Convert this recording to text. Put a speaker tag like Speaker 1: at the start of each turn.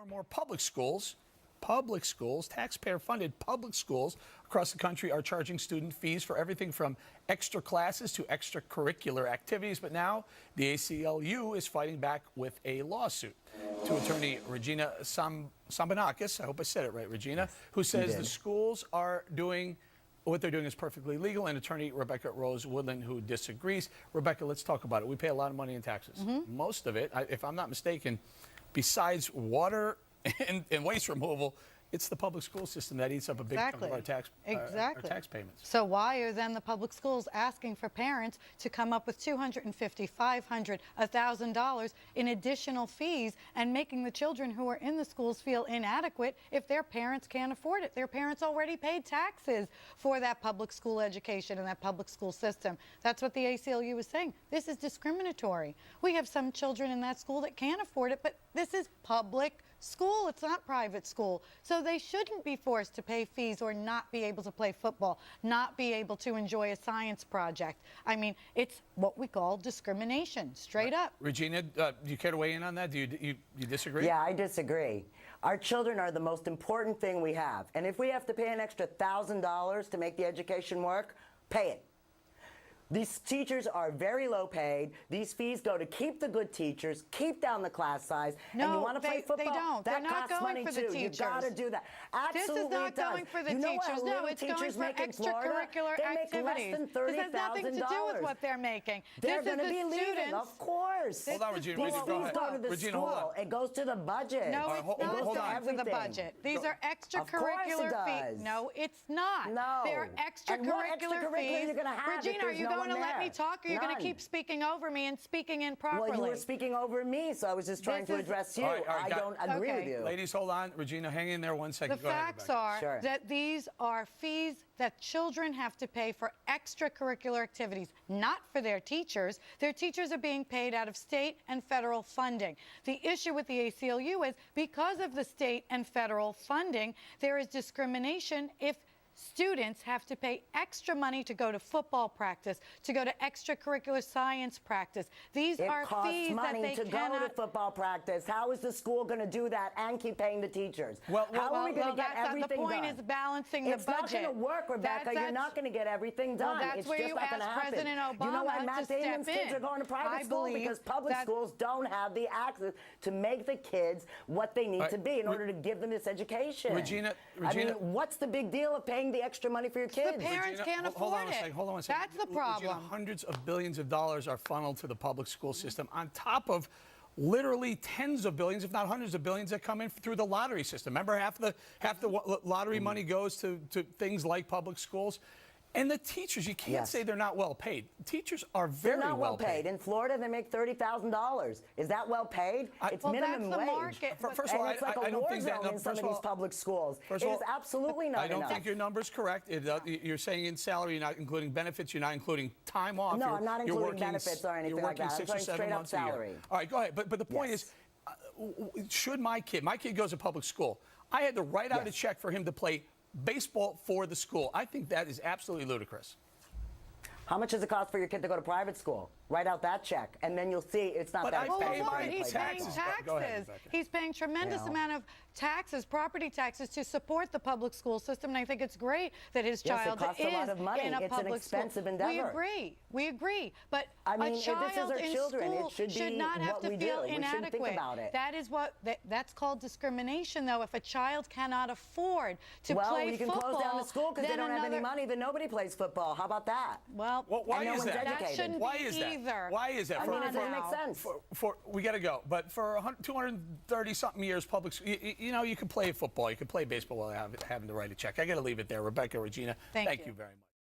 Speaker 1: More public schools, taxpayer-funded public schools across the country are charging student fees for everything from extra classes to extracurricular activities. But now the ACLU is fighting back with a lawsuit to attorney Regina Tsombanakis. I hope I said it right, Regina, who says the schools are doing what they're doing is perfectly legal, and attorney Rebecca Rose Woodland, who disagrees. Rebecca, let's talk about it. We pay a lot of money in taxes. Most of it, if I'm not mistaken, besides water and waste removal, it's the public school system that eats up a big chunk of our tax payments.
Speaker 2: So why are then the public schools asking for parents to come up with $250, $500, $1,000 in additional fees and making the children who are in the schools feel inadequate if their parents can't afford it? Their parents already paid taxes for that public school education and that public school system. That's what the ACLU is saying. This is discriminatory. We have some children in that school that can't afford it, but this is public school. It's not private school. So they shouldn't be forced to pay fees or not be able to play football, not be able to enjoy a science project. I mean, it's what we call discrimination, straight up.
Speaker 1: Regina, do you care to weigh in on that? Do you disagree?
Speaker 3: Yeah, I disagree. Our children are the most important thing we have. And if we have to pay an extra $1,000 to make the education work, pay it. These teachers are very low paid. These fees go to keep the good teachers, keep down the class size.
Speaker 2: No,
Speaker 3: and you want to play football?
Speaker 2: They don't.
Speaker 3: That
Speaker 2: They're not
Speaker 3: costs
Speaker 2: going
Speaker 3: money
Speaker 2: for the
Speaker 3: too.
Speaker 2: teachers.
Speaker 3: You got to do that. Absolutely,
Speaker 2: this is not
Speaker 3: it does.
Speaker 2: going for the
Speaker 3: you know
Speaker 2: teachers. No, it's going for extracurricular activities.
Speaker 3: They make less than $30,000.
Speaker 2: This has nothing to do with what they're making.
Speaker 3: They're going to be
Speaker 2: students.
Speaker 3: leaving, of course.
Speaker 1: Hold on, Regina.
Speaker 3: These fees go to the
Speaker 1: Regina,
Speaker 3: school. It goes to the budget.
Speaker 2: No, it's not going to the budget. These are extracurricular fees. No, it's not.
Speaker 3: No.
Speaker 2: They're extracurricular fees. Regina, are you going to let me talk, or are you going to keep speaking over me and speaking improperly?
Speaker 3: Well, you were speaking over me, so I was just trying to address you. I don't agree with you.
Speaker 1: Ladies, hold on. Regina, hang in there 1 second.
Speaker 2: The facts are that these are fees that children have to pay for extracurricular activities, not for their teachers. Their teachers are being paid out of state and federal funding. The issue with the ACLU is because of the state and federal funding, there is discrimination if students have to pay extra money to go to football practice, to go to extracurricular science practice. These are fees that they cannot...
Speaker 3: It costs money to go to football practice. How is the school going to do that and keep paying the teachers? How are we going to get everything done?
Speaker 2: The point is balancing the budget.
Speaker 3: It's not going to work, Rebecca. You're not going to get everything done.
Speaker 2: Well, that's where you ask President Obama
Speaker 3: you know why Matt Damon's kids are going to private school? Because public schools don't have the access to make the kids what they need to be in order to give them this education.
Speaker 1: Regina,
Speaker 3: I mean, what's the big deal of paying the extra money for your kids?
Speaker 2: The parents can't afford it.
Speaker 1: Hold on one second.
Speaker 2: That's the problem.
Speaker 1: Regina, hundreds of billions of dollars are funneled to the public school system on top of literally tens of billions, if not hundreds of billions, that come in through the lottery system. Remember, half the lottery money goes to things like public schools. And the teachers, you can't say they're not well paid. Teachers are very well paid.
Speaker 3: In Florida, they make $30,000. Is that well paid? It's minimum wage.
Speaker 2: Market.
Speaker 3: First of all, it's like a war zone in some of these public schools. It is absolutely not enough.
Speaker 1: I don't think your number's correct. You're saying in salary, you're not including benefits, you're not including time off.
Speaker 3: No, I'm not including benefits or anything like that. I'm saying straight up salary.
Speaker 1: All right, go ahead. But the point is, should my kid goes to public school, I had to write out a check for him to play baseball for the school. I think that is absolutely ludicrous.
Speaker 3: How much does it cost for your kid to go to private school? Write out that check, and then you'll see it's not that expensive.
Speaker 2: Well, he's paying taxes. He's paying tremendous amount of taxes, property taxes, to support the public school system, and I think it's great that his child is in a public school.
Speaker 3: It's an expensive endeavor.
Speaker 2: We agree. But
Speaker 3: I mean,
Speaker 2: a child
Speaker 3: in school
Speaker 2: should not have to feel inadequate.
Speaker 3: Think about it.
Speaker 2: That is that's called discrimination, though. If a child cannot afford to play football,
Speaker 3: well, you can close down the school because they don't have any money, then nobody plays football. How about that?
Speaker 2: Well,
Speaker 1: why is that?
Speaker 2: That shouldn't be either.
Speaker 1: Why is that?
Speaker 3: I mean, it doesn't make sense.
Speaker 1: We got to go. But for 230-something years, public, you know, you can play football, you can play baseball without having to write a check. I got to leave it there. Rebecca, Regina, thank you very much.